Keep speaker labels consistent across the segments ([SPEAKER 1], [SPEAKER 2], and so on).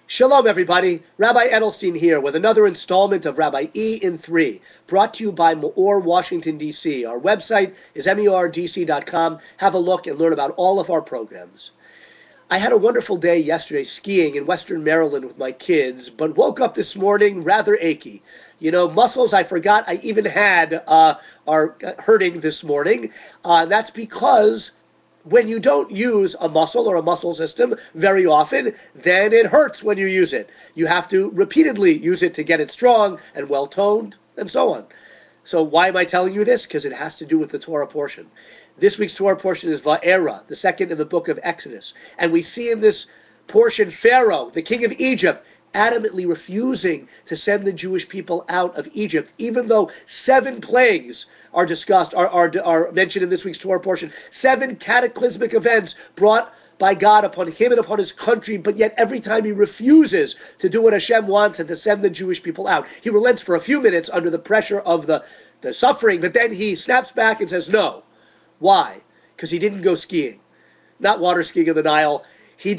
[SPEAKER 1] Shalom, everybody. Rabbi Edelstein here with another installment of Rabbi E in 3, brought to you by MEOR, Washington, D.C. Our website is MEORDC.com. Have a look and learn about all of our programs. I had a wonderful day yesterday skiing in Western Maryland with my kids, but woke up this morning rather achy. You know, muscles I forgot I even had are hurting this morning. That's because when you don't use a muscle or a muscle system very often, then it hurts when you use it. You have to repeatedly use it to get it strong and well-toned and so on. So why am I telling you this? Because it has to do with the Torah portion. This week's Torah portion is Va'era, the second in the book of Exodus. And we see in this portion Pharaoh, the king of Egypt, adamantly refusing to send the Jewish people out of Egypt, even though 7 plagues are discussed, are mentioned in this week's Torah portion. 7 cataclysmic events brought by God upon him and upon his country, but yet every time he refuses to do what Hashem wants and to send the Jewish people out. He relents for a few minutes under the pressure of the suffering, but then he snaps back and says no. Why? Because he didn't go skiing. Not water skiing in the Nile. He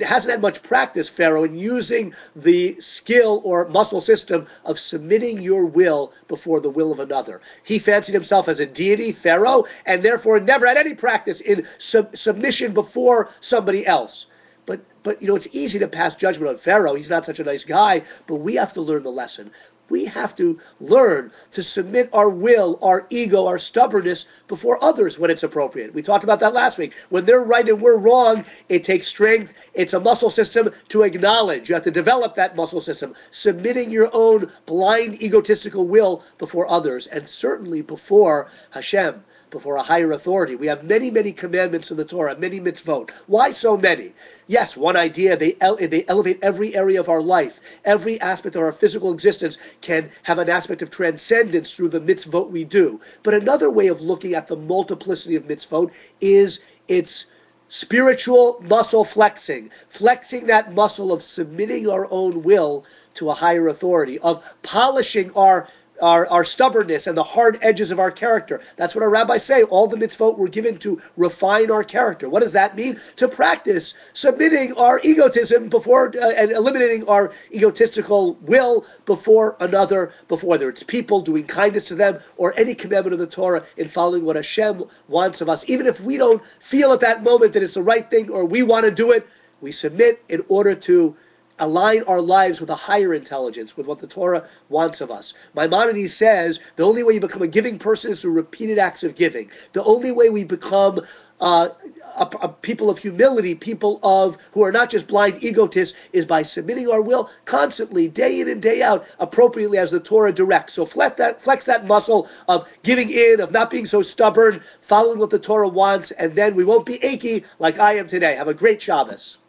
[SPEAKER 1] hasn't had much practice, Pharaoh, in using the skill or muscle system of submitting your will before the will of another. He fancied himself as a deity, Pharaoh, and therefore never had any practice in submission before somebody else. But you know, it's easy to pass judgment on Pharaoh. He's not such a nice guy, but we have to learn the lesson. We have to learn to submit our will, our ego, our stubbornness before others when it's appropriate. We talked about that last week. When they're right and we're wrong, it takes strength. It's a muscle system to acknowledge. You have to develop that muscle system, submitting your own blind, egotistical will before others, and certainly before Hashem, before a higher authority. We have many, many commandments in the Torah, many mitzvot. Why so many? Yes, one idea, they elevate every area of our life. Every aspect of our physical existence can have an aspect of transcendence through the mitzvot we do. But another way of looking at the multiplicity of mitzvot is its spiritual muscle flexing that muscle of submitting our own will to a higher authority, of polishing our stubbornness and the hard edges of our character. That's what our rabbis say. All the mitzvot were given to refine our character. What does that mean? To practice submitting our egotism before and eliminating our egotistical will before another, before whether it's people, doing kindness to them, or any commandment of the Torah in following what Hashem wants of us. Even if we don't feel at that moment that it's the right thing or we want to do it, we submit in order to align our lives with a higher intelligence, with what the Torah wants of us. Maimonides says the only way you become a giving person is through repeated acts of giving. The only way we become a people of humility, people who are not just blind egotists, is by submitting our will constantly, day in and day out, appropriately as the Torah directs. So flex that muscle of giving in, of not being so stubborn, following what the Torah wants, and then we won't be achy like I am today. Have a great Shabbos.